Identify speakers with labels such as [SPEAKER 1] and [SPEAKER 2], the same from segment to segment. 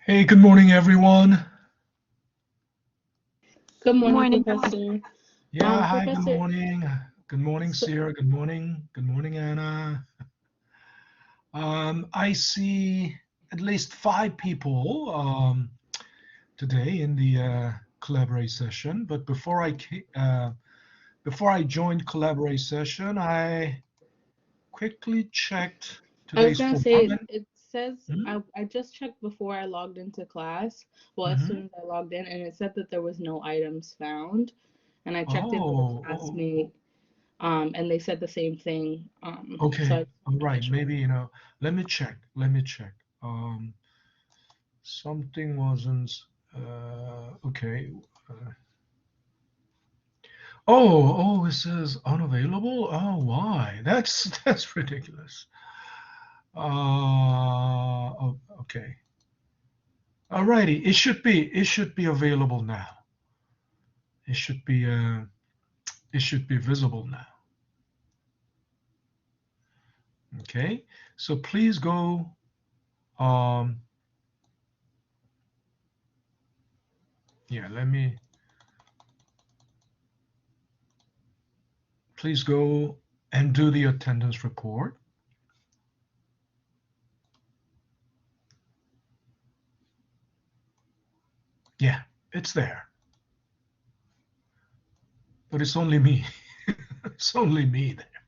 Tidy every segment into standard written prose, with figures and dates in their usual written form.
[SPEAKER 1] Hey, good morning, everyone.
[SPEAKER 2] Good morning,
[SPEAKER 3] Morning.
[SPEAKER 2] Professor.
[SPEAKER 1] Yeah, hi, good
[SPEAKER 2] Professor,
[SPEAKER 1] morning. Good morning,
[SPEAKER 2] so,
[SPEAKER 1] Sierra. Good morning. Good morning, Anna. I see at least five people today in the Collaborate session. But before I joined Collaborate session, I quickly checked
[SPEAKER 2] I was
[SPEAKER 1] today's
[SPEAKER 2] gonna
[SPEAKER 1] form.
[SPEAKER 2] say it says
[SPEAKER 1] Mhm,
[SPEAKER 2] I just checked before I logged into class. Well, as
[SPEAKER 1] mhm.
[SPEAKER 2] soon as I logged in, and it said that there was no items found, and I checked in with a
[SPEAKER 1] Oh,
[SPEAKER 2] classmate, and they said the same thing. So I
[SPEAKER 1] okay.
[SPEAKER 2] just
[SPEAKER 1] All
[SPEAKER 2] wanted to make
[SPEAKER 1] right.
[SPEAKER 2] sure.
[SPEAKER 1] Maybe, let me check. Let me check. Something wasn't okay. Uh, oh, it says unavailable. Oh, why? That's ridiculous. Okay. Alrighty. It should be available now. It should be it should be visible now. Okay. So please go. Um, yeah. Please go and do the attendance report. Yeah, it's there, but it's only me. It's only me there.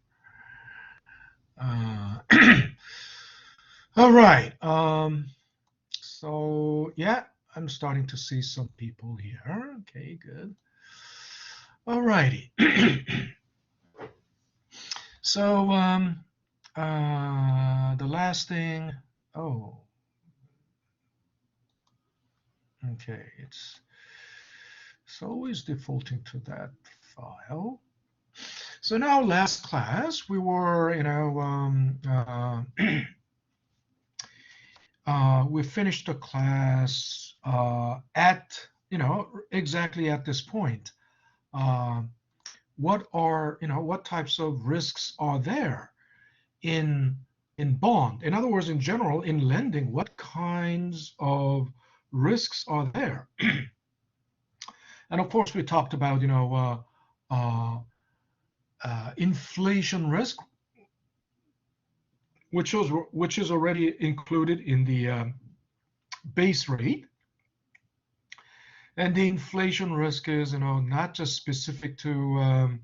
[SPEAKER 1] Uh, all right. So yeah, I'm starting to see some people here. Okay, good. All righty. So the last thing. Oh, okay. It's always defaulting to that file. So now, last class we were, we finished the class at, exactly at this point. Uh, what types of risks are there in bond? In other words, in general, in lending, what kinds of risks are there? And of course, we talked about, inflation risk, which is already included in the base rate. And the inflation risk is, not just specific to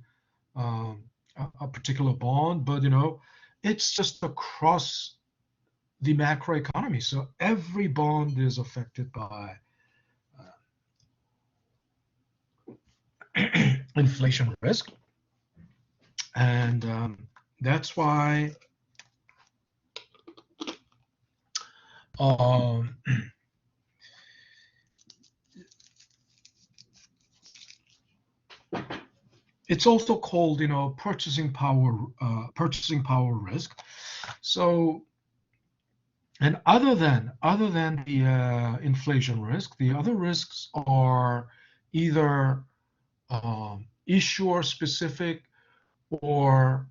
[SPEAKER 1] um, a particular bond, but it's just across the macroeconomy. So every bond is affected by inflation risk, and that's why um, it's also called, purchasing power risk. So, and other than the inflation risk, the other risks are either issuer specific or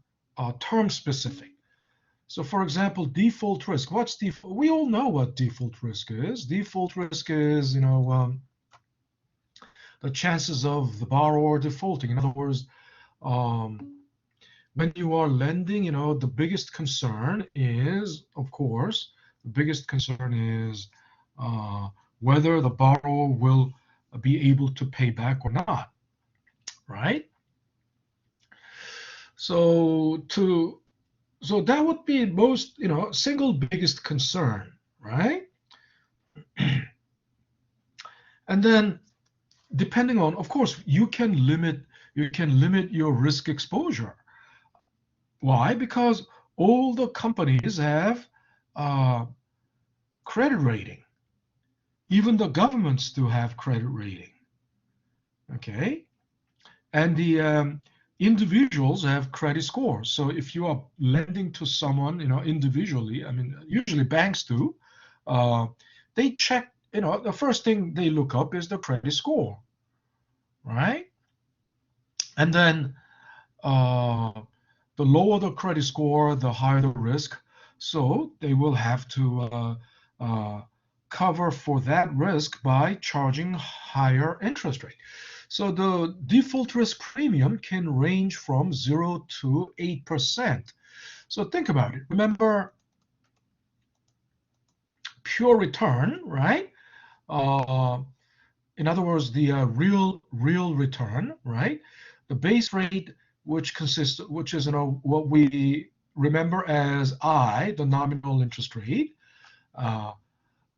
[SPEAKER 1] term specific. So, for example, default risk. What's default? We all know what default risk is. Default risk is, the chances of the borrower defaulting. In other words, um, when you are lending, the biggest concern is, of course, the biggest concern is uh, whether the borrower will be able to pay back or not, right? So to so that would be most, single biggest concern, right? And then depending on, of course, you can limit your risk exposure. Why? Because all the companies have uh, credit rating. Even the governments do have credit rating. Okay, and the individuals have credit scores. So if you are lending to someone, individually, I mean, usually banks do. Uh, they check. The first thing they look up is the credit score, right? And then uh, the lower the credit score, the higher the risk. So they will have to uh, cover for that risk by charging higher interest rate. So the default risk premium can range from 0 to 8%. So think about it. Remember pure return, right? In other words, the real return, right? The base rate, which is what we remember as I, the nominal interest rate.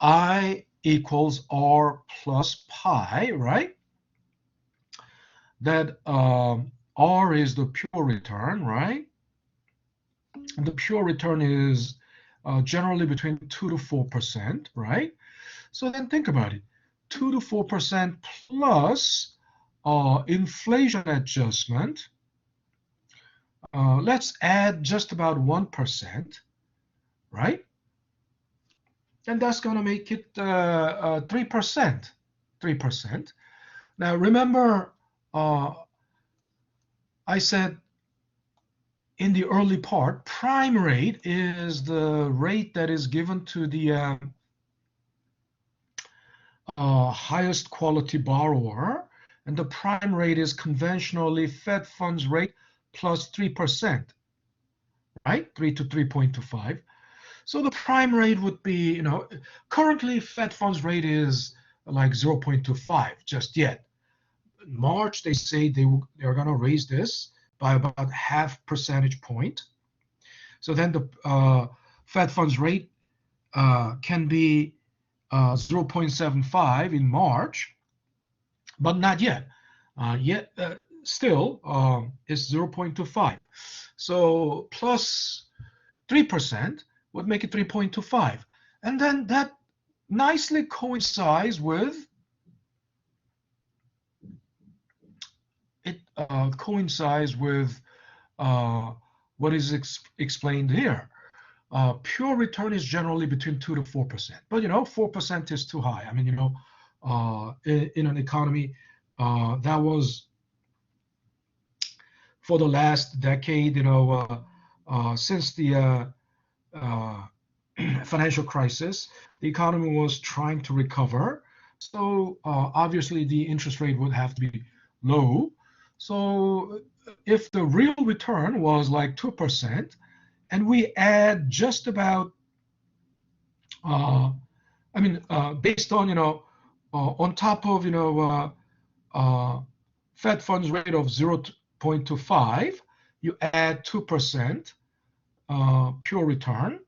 [SPEAKER 1] I equals R plus pi, right? That R is the pure return, right? And the pure return is generally between 2 to 4%, right? So then think about it. 2 to 4% plus inflation adjustment. Let's add just about 1%, right? And that's going to make it 3%. 3%. Now remember, I said in the early part, prime rate is the rate that is given to the highest quality borrower, and the prime rate is conventionally Fed funds rate plus 3%, right? 3 to 3.25. So the prime rate would be, currently Fed funds rate is like 0.25 just yet. In March, they say they're going to raise this by about half percentage point. So then the Fed funds rate can be 0.75 in March, but not yet. Still, it's 0.25. So plus 3% would make it 3.25. And then that nicely coincides with what is explained here. Pure return is generally between 2 to 4%, but 4% is too high. I mean, in an economy that was for the last decade, since the financial crisis, the economy was trying to recover. So obviously the interest rate would have to be low. So if the real return was like 2%, and we add just about, based on, on top of, Fed funds rate of 0.25, you add 2% pure return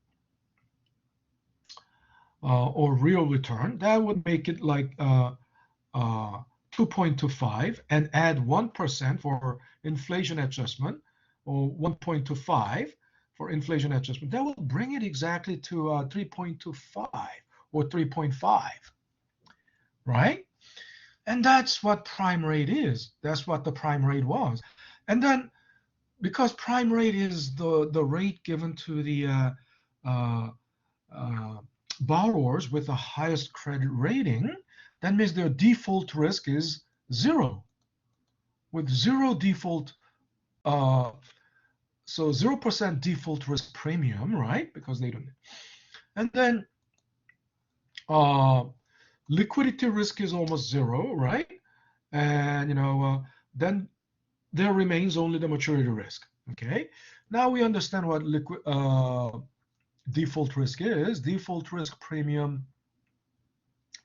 [SPEAKER 1] or real return, that would make it like 2.25, and add 1% for inflation adjustment, or 1.25 for inflation adjustment. That will bring it exactly to 3.25 or 3.5, right? And that's what prime rate is. That's what the prime rate was. And then because prime rate is the rate given to the borrowers with the highest credit rating, that means their default risk is zero. With zero default, so 0% default risk premium, right? Because they don't. And then liquidity risk is almost zero, right? And then there remains only the maturity risk. Okay. Now we understand what default risk is. Default risk premium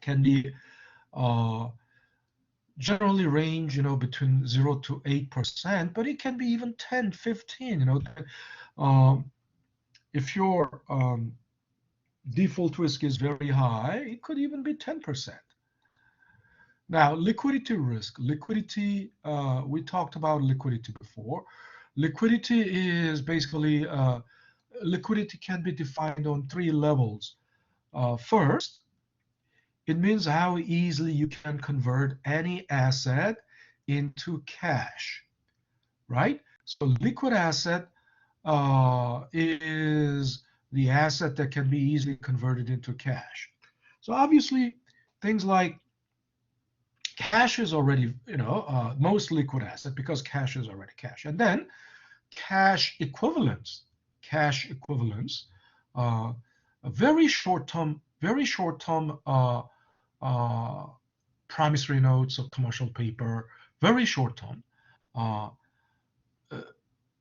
[SPEAKER 1] can be generally range, between 0 to 8%, but it can be even 10, 15, if your default risk is very high, it could even be 10%. Now, liquidity risk. Liquidity, we talked about liquidity before. Liquidity is basically, liquidity can be defined on 3 levels. First, it means how easily you can convert any asset into cash, right? So liquid asset is the asset that can be easily converted into cash. So obviously, things like cash is already, most liquid asset, because cash is already cash. And then cash equivalents a very short-term promissory notes or commercial paper, very short-term. Uh,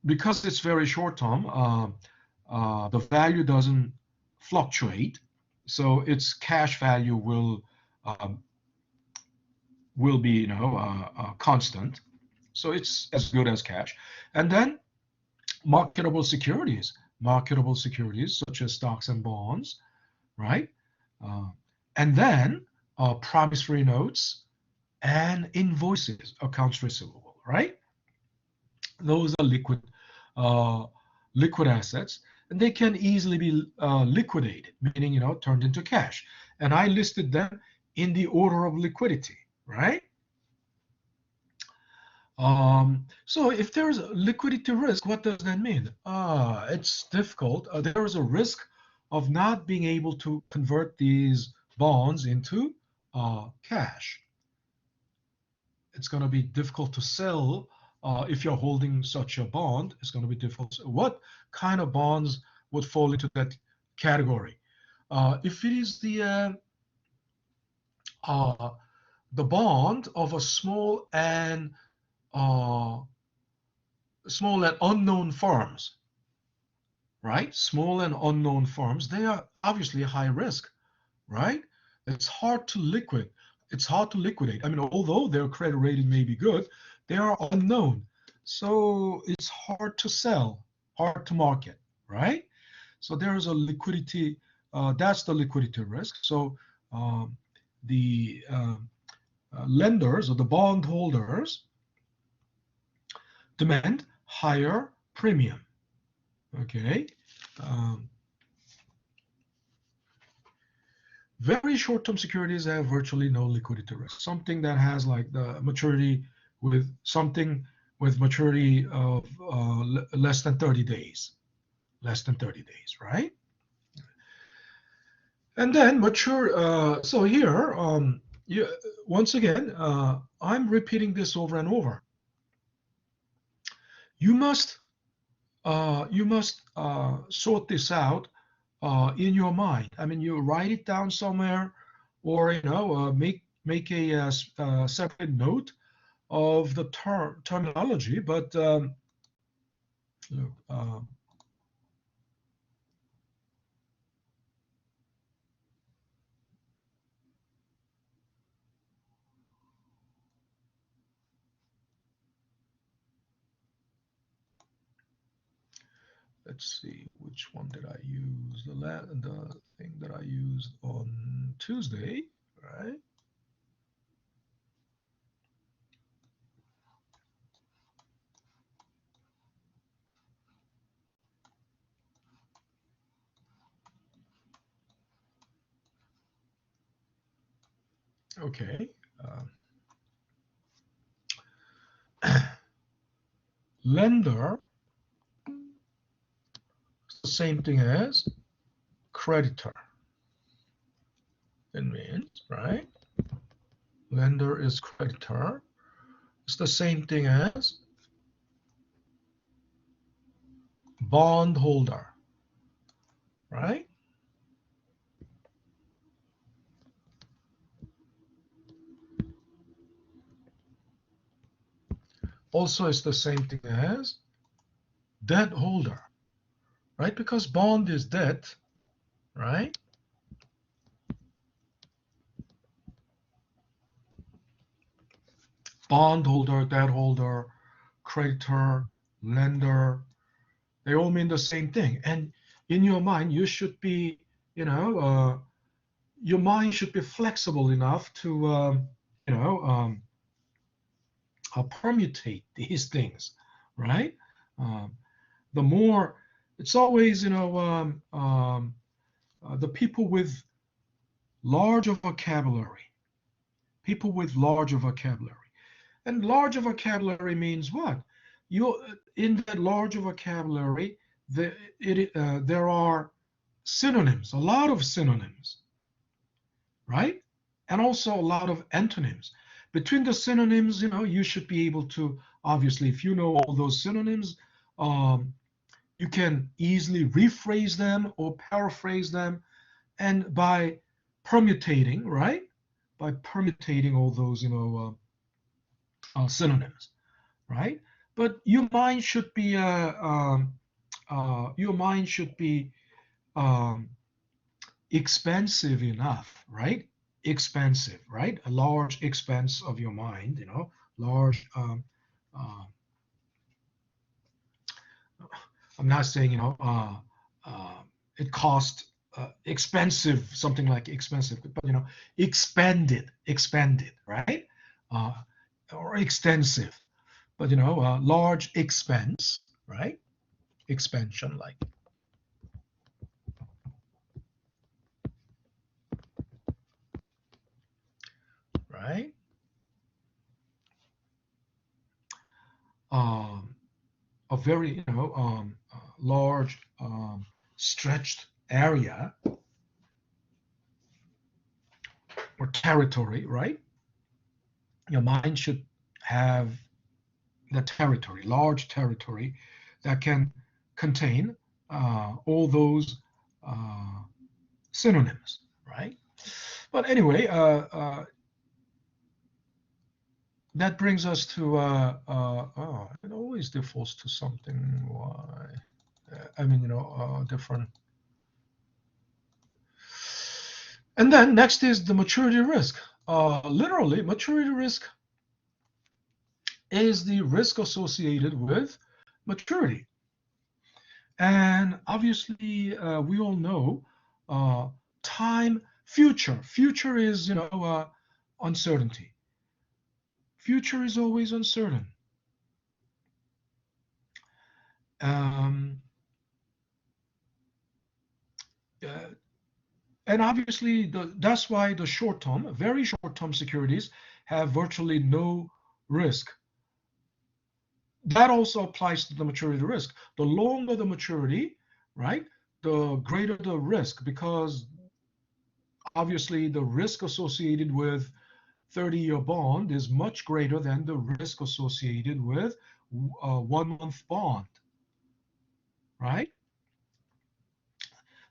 [SPEAKER 1] because it's very short-term, the value doesn't fluctuate, so its cash value um, will be, constant. So it's as good as cash. And then marketable securities such as stocks and bonds, right? Uh, and then promissory notes and invoices, accounts receivable, right? Those are uh, liquid assets, and they can easily be liquidated, meaning turned into cash. And I listed them in the order of liquidity, right? So if there's a liquidity risk, what does that mean? It's difficult. There is a risk of not being able to convert these bonds into cash. It's going to be difficult to sell if you're holding such a bond. It's going to be difficult. What kind of bonds would fall into that category? If it is uh, the bond of a uh, small and unknown firms, right? Small and unknown firms, they are obviously high risk, right? It's hard to liquid. It's hard to liquidate. I mean, although their credit rating may be good, they are unknown. So it's hard to sell, hard to market, right? So there is a liquidity, that's the liquidity risk. So the lenders or the bondholders demand higher premium. Okay. Um, Very short-term securities have virtually no liquidity risk. Something that has like the maturity with something with maturity of less than 30 days, right? And then mature. So here, once again, I'm repeating this over and over. You must sort this out in your mind. I mean, you write it down somewhere, or make a separate note of the terminology. But look, let's see, which one did I use? The thing that I used on Tuesday, right? Okay. Lender, the same thing as creditor. It means, right? Lender is creditor. It's the same thing as bondholder, right? Also, it's the same thing as debt holder, right? Because bond is debt, right? Bondholder, debt holder, creditor, lender, they all mean the same thing. And in your mind, you should be, your mind should be flexible enough to, you know, um, permutate these things, right? Um, the more, it's always, the people with larger vocabulary, And larger vocabulary means what? You in that larger vocabulary, there are synonyms, a lot of synonyms, right? And also a lot of antonyms. Between the synonyms, you should be able to, obviously, if you know all those synonyms, um, you can easily rephrase them or paraphrase them, and by permutating, right? By permutating all those, synonyms, right? But your mind should be um, expansive enough, right? Expansive, right? A large expanse of your mind, large. Uh, I'm not saying, uh, it cost expensive, something like expensive, but expanded, right? Uh, or extensive, but large expense, right? Expansion, like, right? Um, a very, large stretched area or territory, right? Your mind should have the territory, large territory that can contain all those uh, synonyms, right? But anyway, that brings us to it always defaults to something. Why? I mean, different. And then next is the maturity risk. Literally, maturity risk is the risk associated with maturity. And obviously, we all know uh, time, future is, uncertainty. Future is always uncertain. Um, uh, and obviously, that's why the short term, very short term securities have virtually no risk. That also applies to the maturity risk. The longer the maturity, right, the greater the risk, because obviously the risk associated with 30-year bond is much greater than the risk associated with a 1 month bond, right?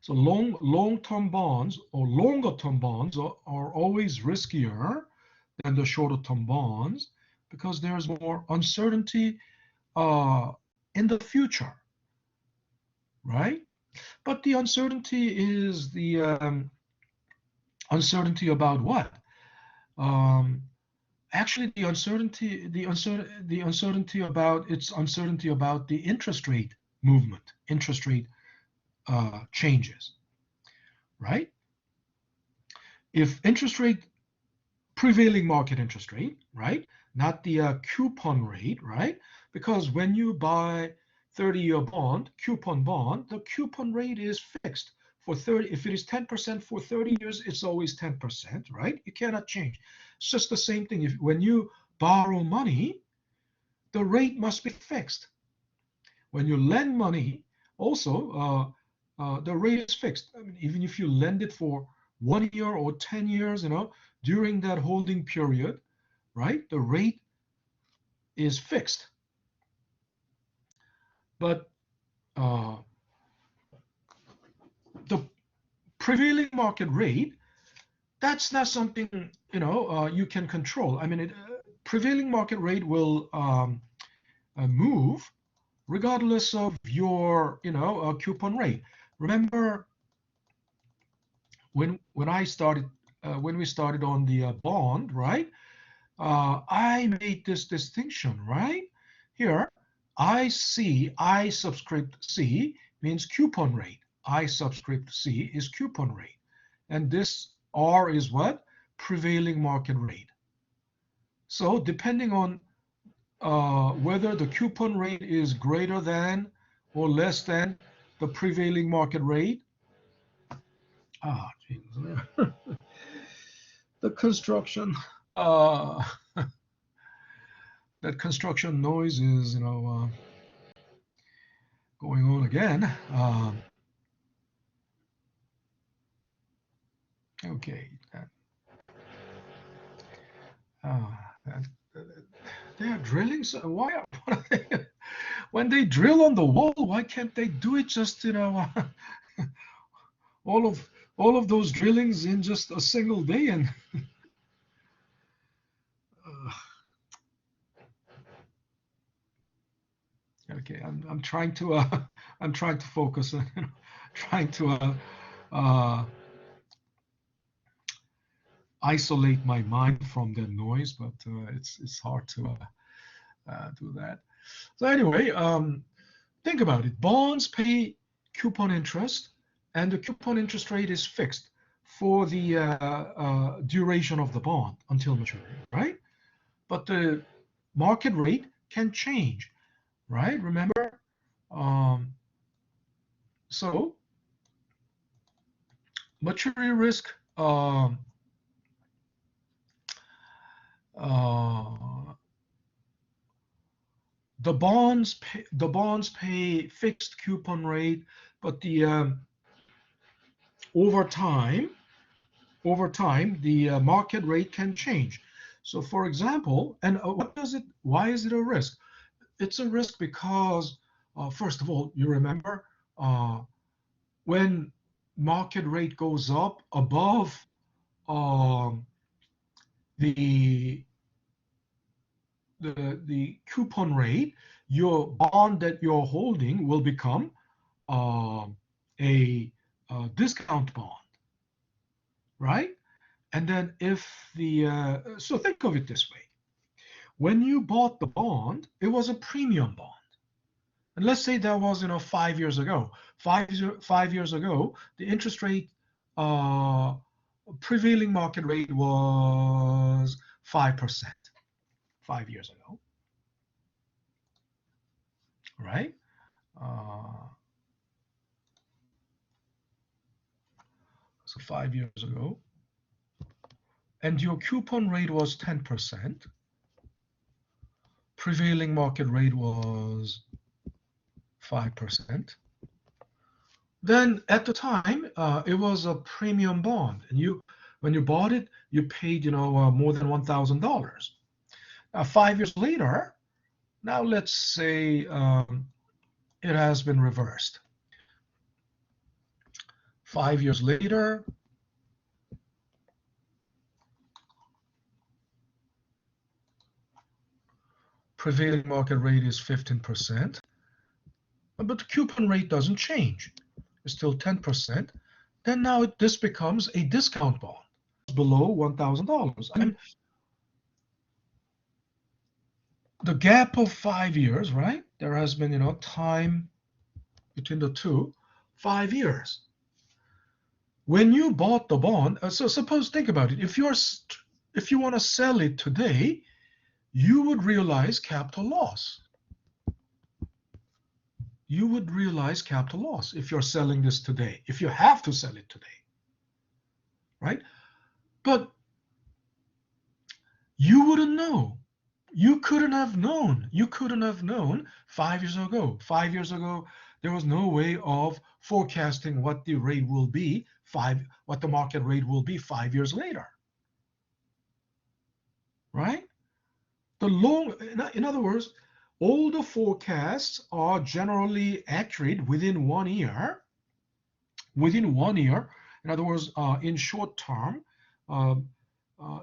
[SPEAKER 1] So long-term bonds or longer-term bonds are always riskier than the shorter-term bonds because there's more uncertainty uh, in the future, right? But the uncertainty is the uncertainty about what? Um, Actually, the uncertainty about it's uncertainty about the interest rate movement, interest rate changes, right? If interest rate, prevailing market interest rate, right, not the coupon rate, right? Because when you buy 30-year bond, coupon bond, the coupon rate is fixed for 30. If it is 10% for 30 years, it's always 10%, right? You cannot change. It's just the same thing. If when you borrow money, the rate must be fixed. When you lend money, also the rate is fixed. I mean, even if you lend it for 1 year or 10 years, during that holding period, right, the rate is fixed. But the prevailing market rate, that's not something you can control. I mean, prevailing market rate will move regardless of your coupon rate. Remember when I started when we started on the bond, right? I made this distinction, right? Here, I subscript C means coupon rate. I subscript C is coupon rate. And this R is what? Prevailing market rate. So depending on whether the coupon rate is greater than or less than the prevailing market rate. Ah, Jesus. The construction. Uh, that construction noise is, going on again. Okay. Uh, that, they are drilling. So why are they? when they drill on the wall, why can't they do it just, all of those drillings in just a single day? And uh, okay, I'm trying to I'm trying to focus on, trying to uh, isolate my mind from the noise, but it's hard to do that. So anyway, think about it. Bonds pay coupon interest, and the coupon interest rate is fixed for the duration of the bond until maturity, right? But the market rate can change, right? Remember? Um, so maturity risk, uh, the bonds pay fixed coupon rate, but the over time the market rate can change. So for example, and why is it a risk? It's a risk because first of all, you remember uh, when market rate goes up above um, the the coupon rate, your bond that you're holding will become uh, a discount bond, right? And then if the so think of it this way: when you bought the bond, it was a premium bond. And let's say that was 5 years ago. 5 years ago, the interest rate uh, prevailing market rate was 5%. 5 years ago, right? Uh, so 5 years ago, and your coupon rate was 10%. Prevailing market rate was 5%. Then at the time, it was a premium bond, and when you bought it, you paid more than $1,000. 5 years later, now let's say it has been reversed. 5 years later, prevailing market rate is 15%, but the coupon rate doesn't change. It's still 10%. Then now this becomes a discount bond below $1,000. I mean, the gap of 5 years, right? There has been, time between the two, 5 years. When you bought the bond, so suppose, think about it. If you want to sell it today, you would realize capital loss. You would realize capital loss if you're selling this today, if you have to sell it today, right? But you wouldn't know. You couldn't have known. You couldn't have known 5 years ago. 5 years ago, there was no way of forecasting what the rate will be, what the market rate will be 5 years later, right? In other words, all the forecasts are generally accurate within 1 year. Within 1 year, in other words, in short term,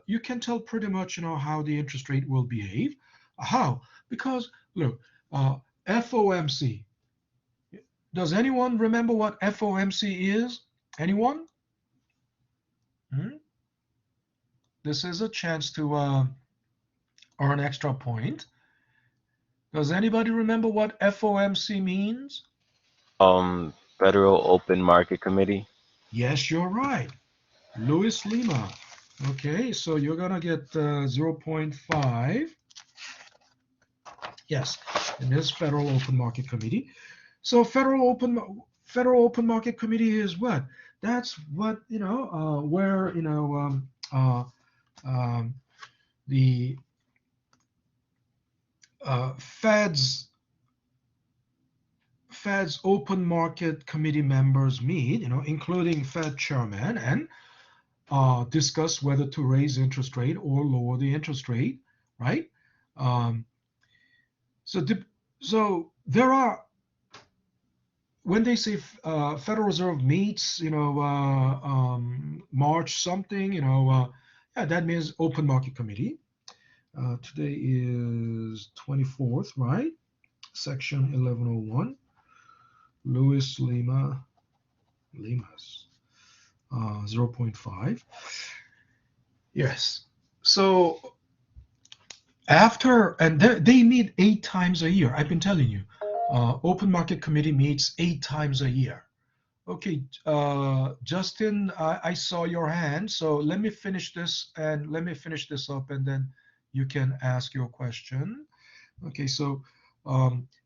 [SPEAKER 1] you can tell pretty much, how the interest rate will behave. How? Because look, FOMC. Does anyone remember what FOMC is? Anyone? This is a chance to earn extra point. Does anybody remember what FOMC means?
[SPEAKER 3] Federal Open Market Committee.
[SPEAKER 1] Yes, you're right. Luis Lima. Okay, so you're gonna get 0.5. Yes, in this Federal Open Market Committee. So Federal Open Market Committee is what? That's what where the Fed's Open Market Committee members meet, including Fed chairman, and discuss whether to raise interest rate or lower the interest rate, right? So there are, when they say Federal Reserve meets, March something, yeah, that means open market committee. Today is 24th, right? Section 1101. Louis Limas 0.5. Yes. So after, and they meet 8 times a year. I've been telling you, open market committee meets 8 times a year. Okay, Justin, I saw your hand, so let me finish this up, and then you can ask your question. Okay, so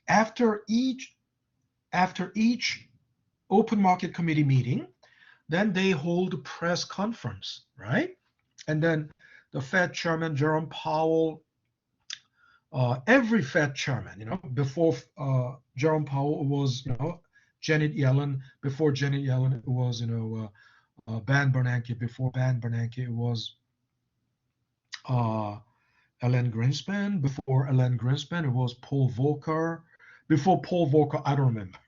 [SPEAKER 1] after each open market committee meeting, then they hold a press conference, right? And then the Fed chairman Jerome Powell, every Fed chairman, before Jerome Powell was, Janet Yellen. Before Janet Yellen, it was, Ben Bernanke. Before Ben Bernanke, it was Alan Greenspan. Before Alan Greenspan, it was Paul Volcker. Before Paul Volcker, I don't remember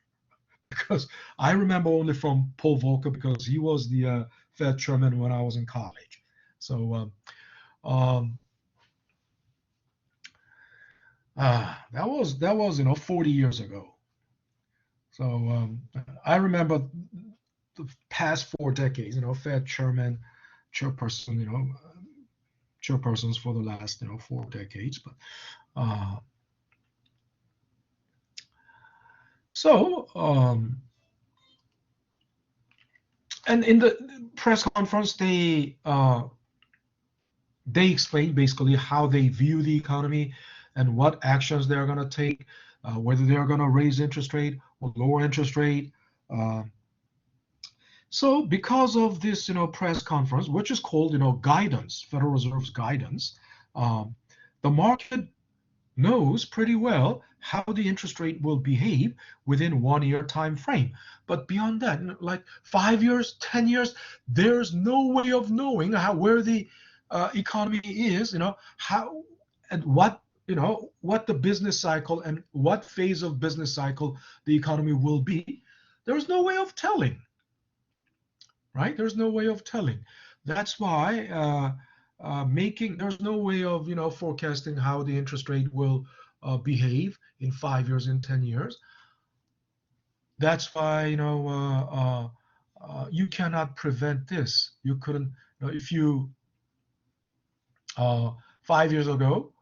[SPEAKER 1] because I remember only from Paul Volcker because he was the Fed chairman when I was in college. So that was 40 years ago. So I remember the past 4 decades, Fed chairman, chairperson, chairpersons for the last 4 decades. But so and in the press conference, they explain basically how they view the economy and what actions they're going to take, whether they're going to raise interest rate or lower interest rate. So because of this, press conference, which is called, guidance, Federal Reserve's guidance, the market knows pretty well how the interest rate will behave within 1 year time frame. But beyond that, like 5 years, 10 years, there's no way of knowing where the economy is, how and what, what the business cycle and what phase of business cycle the economy will be. There's no way of telling. Right? There's no way of telling. That's why there's no way of forecasting how the interest rate will behave in 5 years, in 10 years. That's why you cannot prevent this. You couldn't, if you 5 years ago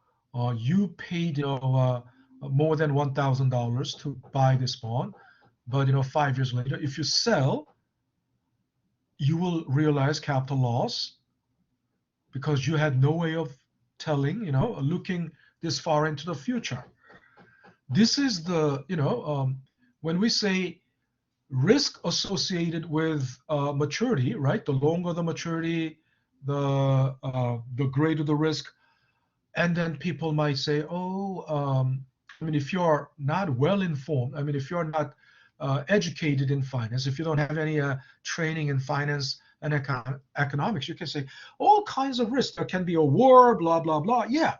[SPEAKER 1] you paid more than $1,000 to buy this bond, but 5 years later, if you sell, you will realize capital loss because you had no way of telling, looking this far into the future. This is the, when we say risk associated with maturity, right? The longer the maturity, the greater the risk. And then people might say, if you're not well informed, if you're not educated in finance, if you don't have any training in finance and economics, you can say all kinds of risks. There can be a war, blah, blah, blah. Yeah,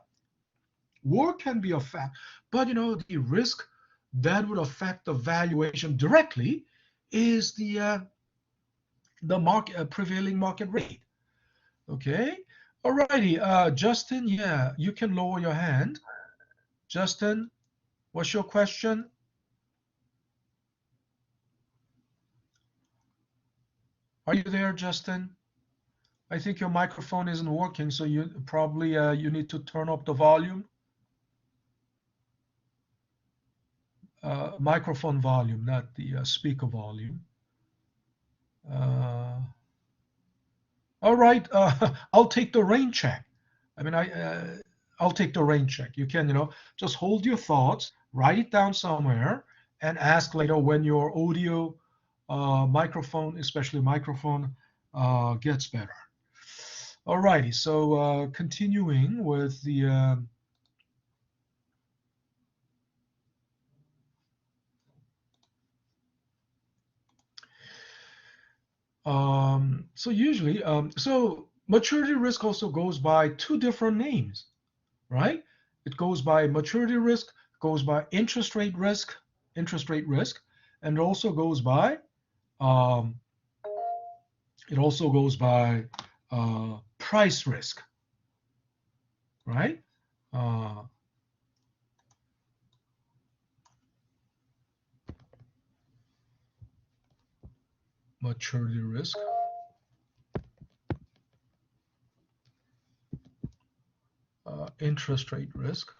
[SPEAKER 1] war can be a fact. But, the risk that would affect the valuation directly is the market prevailing market rate. Okay. All righty. Justin, yeah, you can lower your hand. Justin, what's your question? Are you there, Justin? I think your microphone isn't working, so you probably you need to turn up the volume. Microphone volume, not the speaker volume. All right, I'll take the rain check. I'll take the rain check. You can, just hold your thoughts, write it down somewhere, and ask later when your audio microphone, especially microphone, gets better. All righty, so continuing with the so usually, so maturity risk also goes by 2 different names, right? It goes by maturity risk, goes by interest rate risk, interest rate risk, and it also goes by um, price risk, right? Uh, maturity risk. Interest rate risk.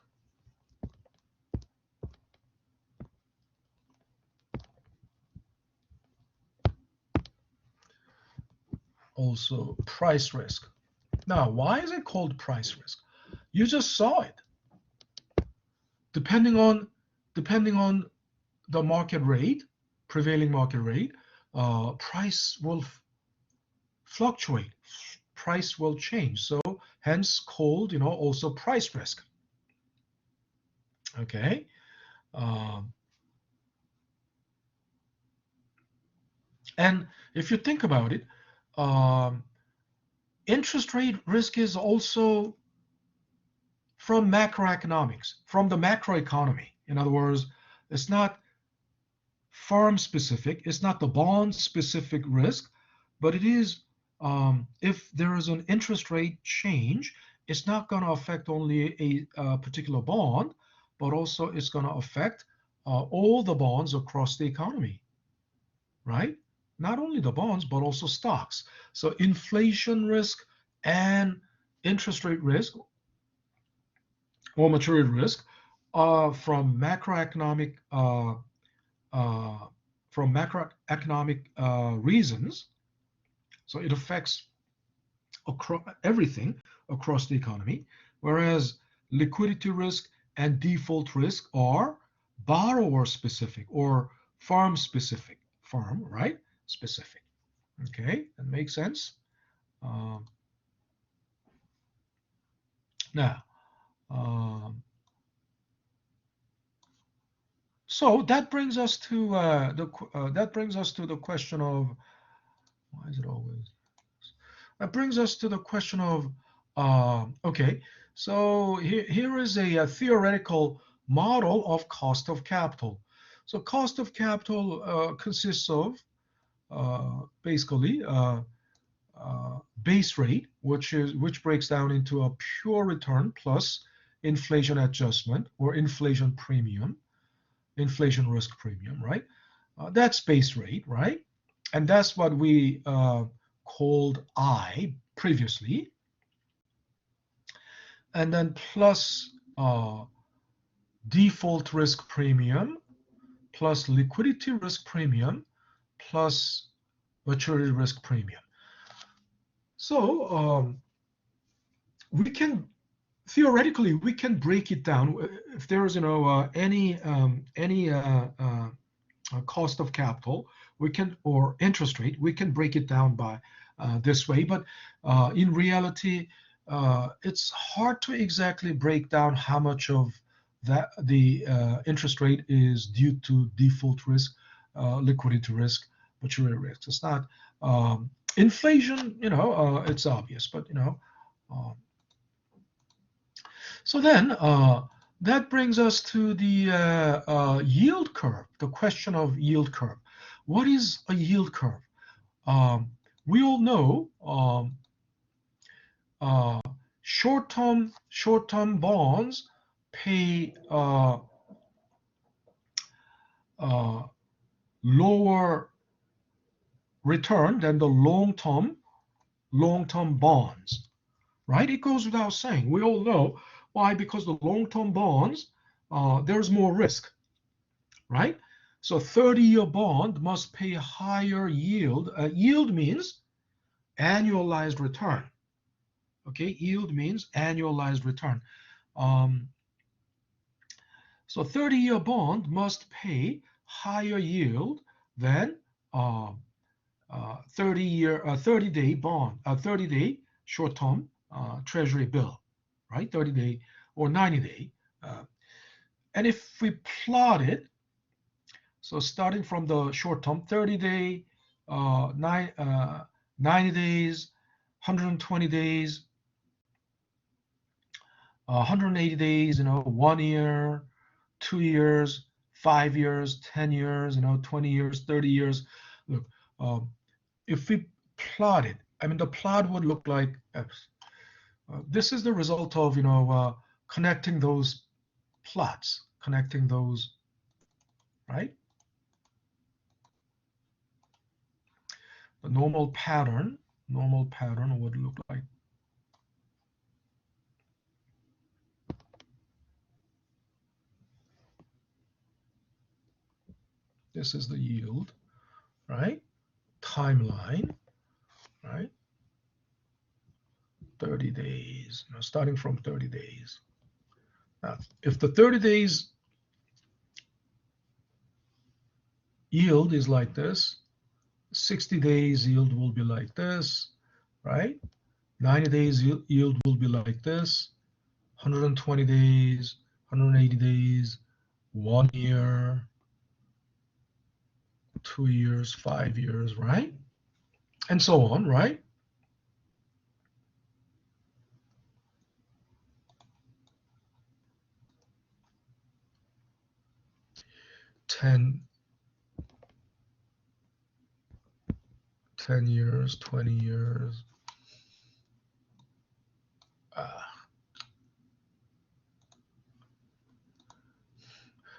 [SPEAKER 1] Also price risk. Now, why is it called price risk? You just saw it. Depending on the market rate, prevailing market rate, price will fluctuate. Price will change. So hence called, also price risk. Okay. And if you think about it, interest rate risk is also from macroeconomics, from the macroeconomy. In other words, it's not firm specific, it's not the bond specific risk, but it is if there is an interest rate change, it's not going to affect only a particular bond, but also it's going to affect all the bonds across the economy, right? Not only the bonds, but also stocks. So inflation risk and interest rate risk or maturity risk from macroeconomic reasons. So it affects everything across the economy, whereas liquidity risk and default risk are borrower specific or firm specific. Firm, right? Specific. Okay, that makes sense. Now, so that brings us to the question of why is it always? That brings us to the question of okay. So here is a theoretical model of cost of capital. So cost of capital consists of basically base rate, which breaks down into a pure return plus inflation adjustment or inflation premium, inflation risk premium, right? That's base rate, right? And that's what we called I previously. And then plus default risk premium, plus liquidity risk premium, plus maturity risk premium. So we can theoretically we can break it down if there is any cost of capital, we can, or interest rate, we can break it down by this way. But in reality, it's hard to exactly break down how much of that the interest rate is due to default risk, liquidity risk, maturity risk. It's not inflation. It's obvious, but so then that brings us to the yield curve, the question of yield curve. What is a yield curve? We all know short-term bonds pay lower return than the long-term bonds, right? It goes without saying. We all know why, because the long-term bonds, there's more risk, right? So 30-year bond must pay a higher yield. Yield means annualized return. Okay, yield means annualized return. So 30-year bond must pay higher yield than 30-day bond, 30-day short-term treasury bill, right? 30-day or 90-day. And if we plot it, so starting from the short-term, 30-day, 90 days, 120 days, 180 days, 1 year, 2 years, 5 years, 10 years, 20 years, 30 years. Look, if we plot it, I mean, the plot would look like this is the result of, connecting those plots, connecting those, right? The normal pattern would look like this is the yield, right? Timeline, right? 30 days, starting from 30 days. Now, if the 30 days yield is like this, 60 days yield will be like this, right? 90 days yield will be like this, 120 days, 180 days, 1 year, 2 years, 5 years, right? And so on, right? Ten years, 20 years.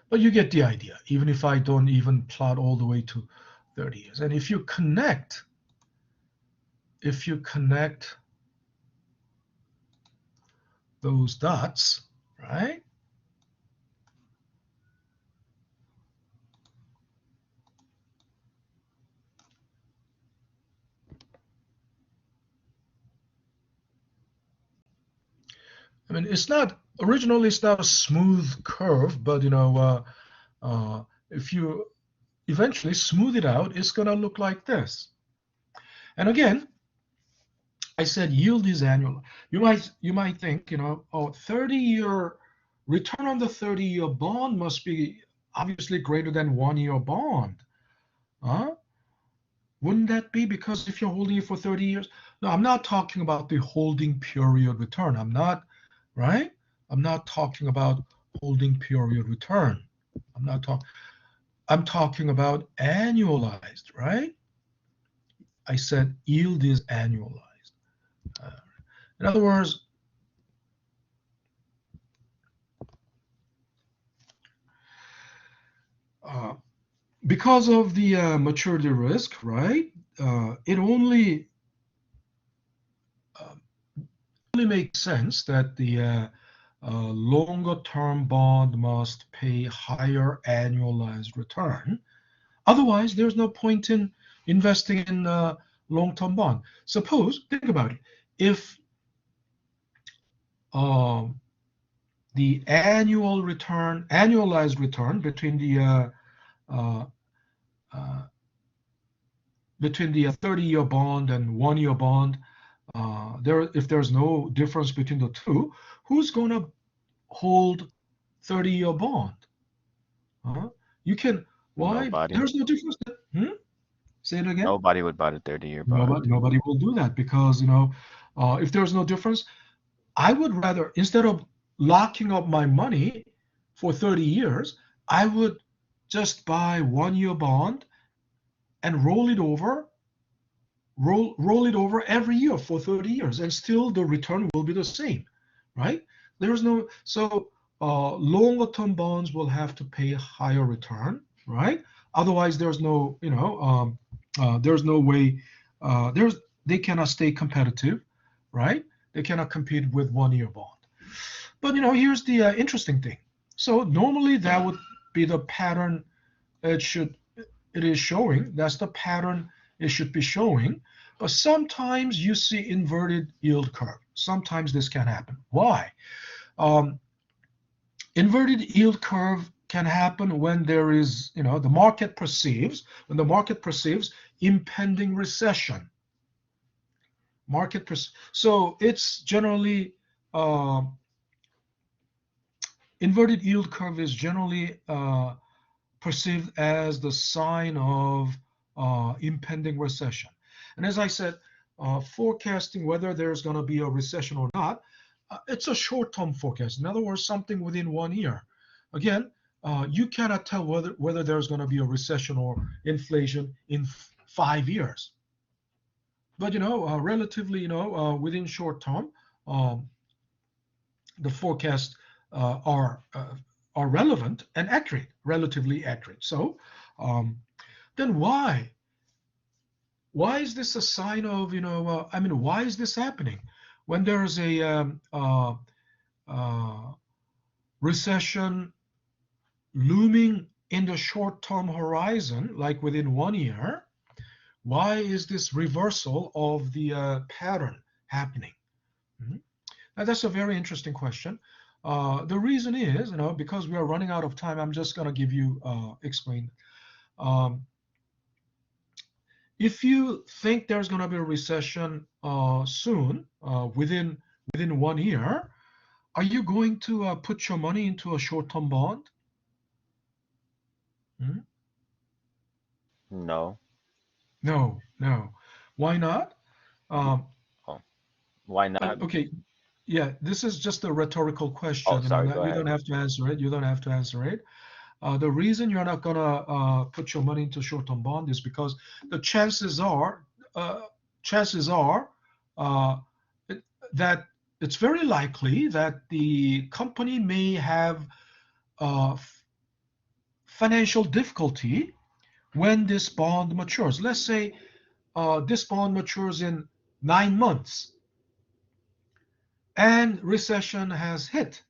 [SPEAKER 1] But you get the idea, even if I don't even plot all the way to 30 years. And if you connect those dots, right? I mean, originally it's not a smooth curve, but if you eventually smooth it out, it's going to look like this. And again, I said yield is annual. You might think, 30-year return on the 30-year bond must be obviously greater than 1-year bond. Huh? Wouldn't that be because if you're holding it for 30 years? No, I'm not talking about the holding period return. I'm not, right? I'm not talking about holding period return. I'm talking about annualized, right? I said yield is annualized. In other words, because of the maturity risk, right? It only makes sense that the longer-term bond must pay higher annualized return. Otherwise, there's no point in investing in long-term bond. Suppose, think about it, if the annualized return between the 30-year bond and 1-year bond, if there's no difference between the two, who's going to hold 30-year bond? You can. Why?
[SPEAKER 3] Nobody.
[SPEAKER 1] There's no difference. Say it again.
[SPEAKER 3] Nobody would buy the 30-year bond.
[SPEAKER 1] Nobody will do that because if there's no difference, I would rather, instead of locking up my money for 30 years, I would just buy 1-year bond and roll it over every year for 30 years, and still the return will be the same, right? Longer term bonds will have to pay higher return, right? Otherwise, there's no way, they cannot stay competitive, right? They cannot compete with 1-year bond. But here's the interesting thing. So normally that would be the pattern it is showing. That's the pattern it should be showing. But sometimes you see inverted yield curve. Sometimes this can happen. Why? Inverted yield curve can happen when there is, when the market perceives impending recession. So it's generally, inverted yield curve is generally perceived as the sign of impending recession. And as I said, forecasting whether there's going to be a recession or not, it's a short-term forecast. In other words, something within 1 year. Again, you cannot tell whether there's going to be a recession or inflation in 5 years. But relatively, within short term, um, the forecasts are relevant and accurate, relatively accurate. So then why is this a sign of why is this happening when there's a recession looming in the short-term horizon, like within 1 year? Why is this reversal of the pattern happening? Now, that's a very interesting question. The reason is, because we are running out of time, I'm just going to give you explain. If you think there's going to be a recession soon, within 1 year, are you going to put your money into a short-term bond?
[SPEAKER 3] No.
[SPEAKER 1] No. Why not?
[SPEAKER 3] Why not?
[SPEAKER 1] Okay. Yeah, this is just a rhetorical question.
[SPEAKER 3] Oh, sorry, go
[SPEAKER 1] You
[SPEAKER 3] ahead.
[SPEAKER 1] don't have to answer it. You don't have to answer it. The reason you're not gonna put your money into short-term bond is because the chances are that it's very likely that the company may have financial difficulty when this bond matures. Let's say this bond matures in 9 months and recession has hit.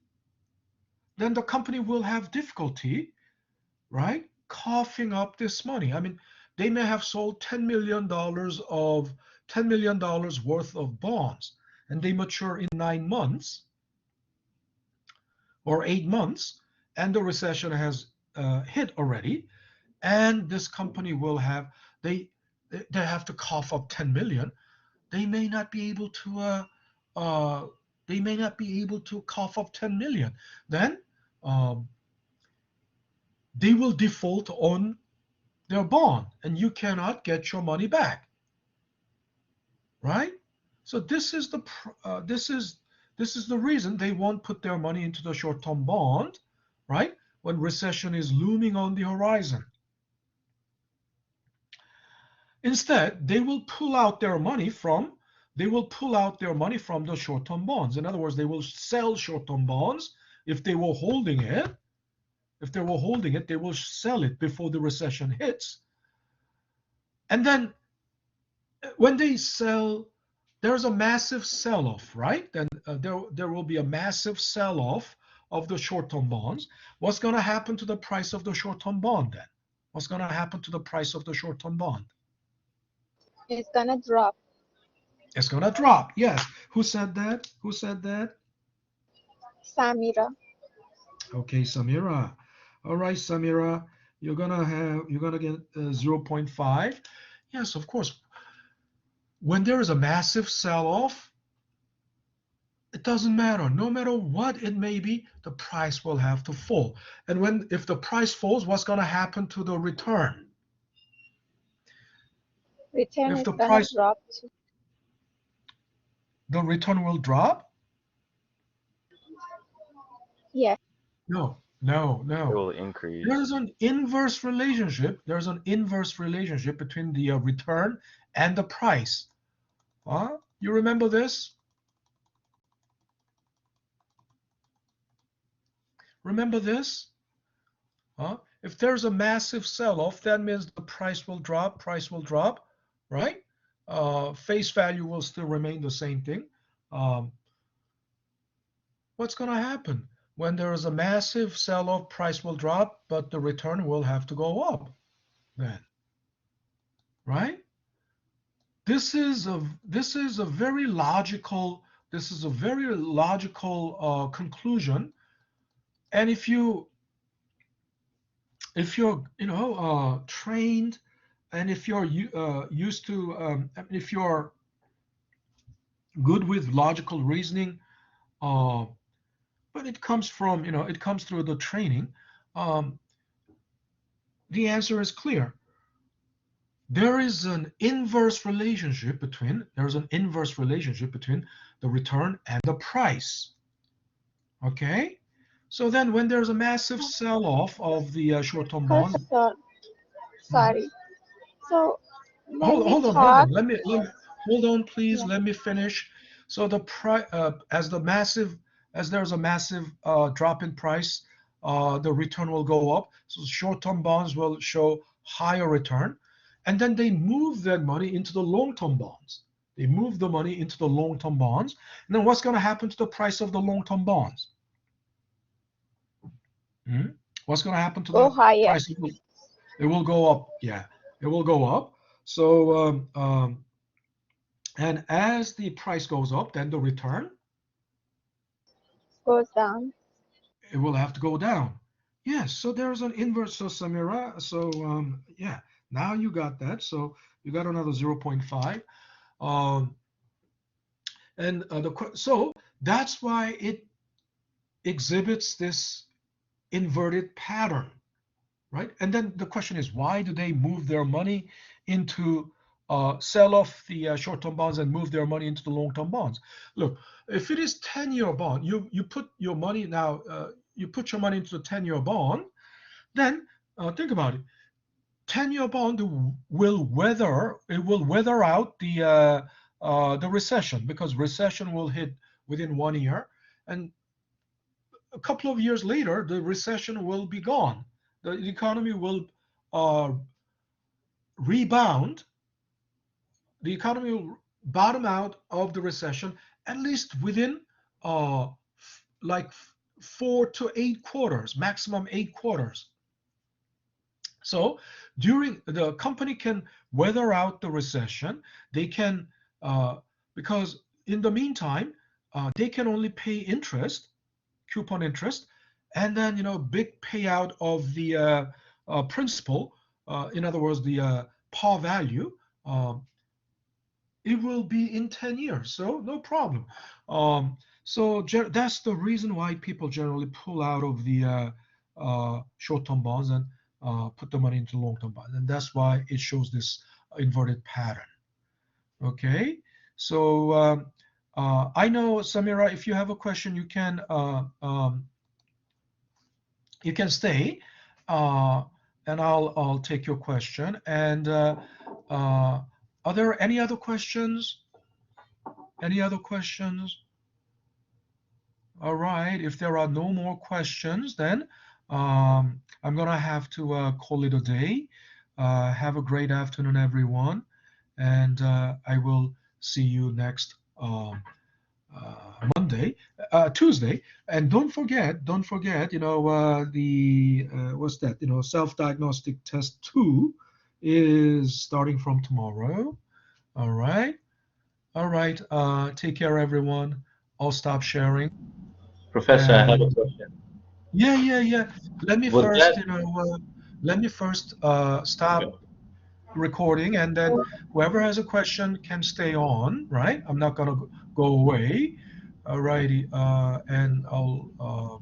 [SPEAKER 1] Then the company will have difficulty, right, coughing up this money. I mean, they may have sold $10 million worth of bonds, and they mature in 9 months or 8 months, and the recession has hit already, and this company will have they have to cough up 10 million. They may not be able to cough up 10 million. Then they will default on their bond, and you cannot get your money back, right? So this is the reason they won't put their money into the short-term bond, right? When recession is looming on the horizon. Instead, they will pull out their money from the short-term bonds. In other words, they will sell short-term bonds. If they were holding it, they will sell it before the recession hits. And then when they sell, there's a massive sell-off, right? Then there will be a massive sell-off of the short-term bonds. What's going to happen to the price of the short-term bond then? What's going to happen to the price of the short-term bond?
[SPEAKER 4] It's gonna drop.
[SPEAKER 1] It's going to drop. Yes. Who said that?
[SPEAKER 4] Samira.
[SPEAKER 1] Okay, Samira. All right, Samira, you're gonna get 0.5. Yes, of course. When there is a massive sell-off, it doesn't matter. No matter what it may be, the price will have to fall. And if the price falls, what's going to happen to the return?
[SPEAKER 4] Return
[SPEAKER 1] If
[SPEAKER 4] is
[SPEAKER 1] the
[SPEAKER 4] gonna
[SPEAKER 1] price
[SPEAKER 4] drop too.
[SPEAKER 1] The return will drop?
[SPEAKER 4] Yes.
[SPEAKER 1] No.
[SPEAKER 3] It will increase.
[SPEAKER 1] There's an inverse relationship. Between the return and the price. You remember this? Remember this? If there's a massive sell-off, that means the price will drop, right? Face value will still remain the same thing. What's going to happen? When there is a massive sell-off, price will drop, but the return will have to go up then, right? This is a very logical conclusion. And if you're trained, and if you're used to, if you're good with logical reasoning, but it comes through the training. The answer is clear. There is an inverse relationship between the return and the price. Okay, So then when there's a massive sell-off of the short-term bonds,
[SPEAKER 4] Sorry. So when
[SPEAKER 1] hold
[SPEAKER 4] we
[SPEAKER 1] on.
[SPEAKER 4] talk,
[SPEAKER 1] Let me hold on, please. Let me finish. So the price, as there's a massive drop in price, the return will go up. So short-term bonds will show higher return, and then they move that money into the long-term bonds. They move the money into the long-term bonds, and then what's going to happen to the price of the long-term bonds? What's going to happen to
[SPEAKER 4] go
[SPEAKER 1] the
[SPEAKER 4] higher.
[SPEAKER 1] price? It will go up. Yeah, it will go up. So and as the price goes up, then the return,
[SPEAKER 4] Goes down.
[SPEAKER 1] it will have to go down. Yes, so there's an inverse. So Samira, so yeah, now you got that. So you got another 0.5. And so that's why it exhibits this inverted pattern, right? And then the question is, why do they move their money into sell off the short-term bonds and move their money into the long-term bonds? Look, if it is 10-year bond, you put your money now, you put your money into the 10-year bond, then think about it. 10-year bond will weather out the recession, because recession will hit within 1 year, and a couple of years later, the recession will be gone. The economy will rebound. The economy will bottom out of the recession at least within like 4 to 8 quarters, maximum 8 quarters. So during the company can weather out the recession. They can because in the meantime they can only pay interest, coupon interest, and then big payout of the principal. In other words, the par value. It will be in 10 years, so no problem. So that's the reason why people generally pull out of the short-term bonds and put the money into long-term bonds, and that's why it shows this inverted pattern. Okay, so I know, Samira, if you have a question, you can stay, and I'll take your question. And are there any other questions? Any other questions? All right. If there are no more questions, then I'm gonna have to call it a day. Have a great afternoon, everyone, and I will see you next Tuesday. And don't forget, the what's that? Self-diagnostic test 2 is starting from tomorrow. All right. Take care, everyone. I'll stop sharing.
[SPEAKER 5] Professor, I have a question.
[SPEAKER 1] Yeah. Let me first stop recording, and then whoever has a question can stay on, right? I'm not gonna go away. Alrighty, and I'll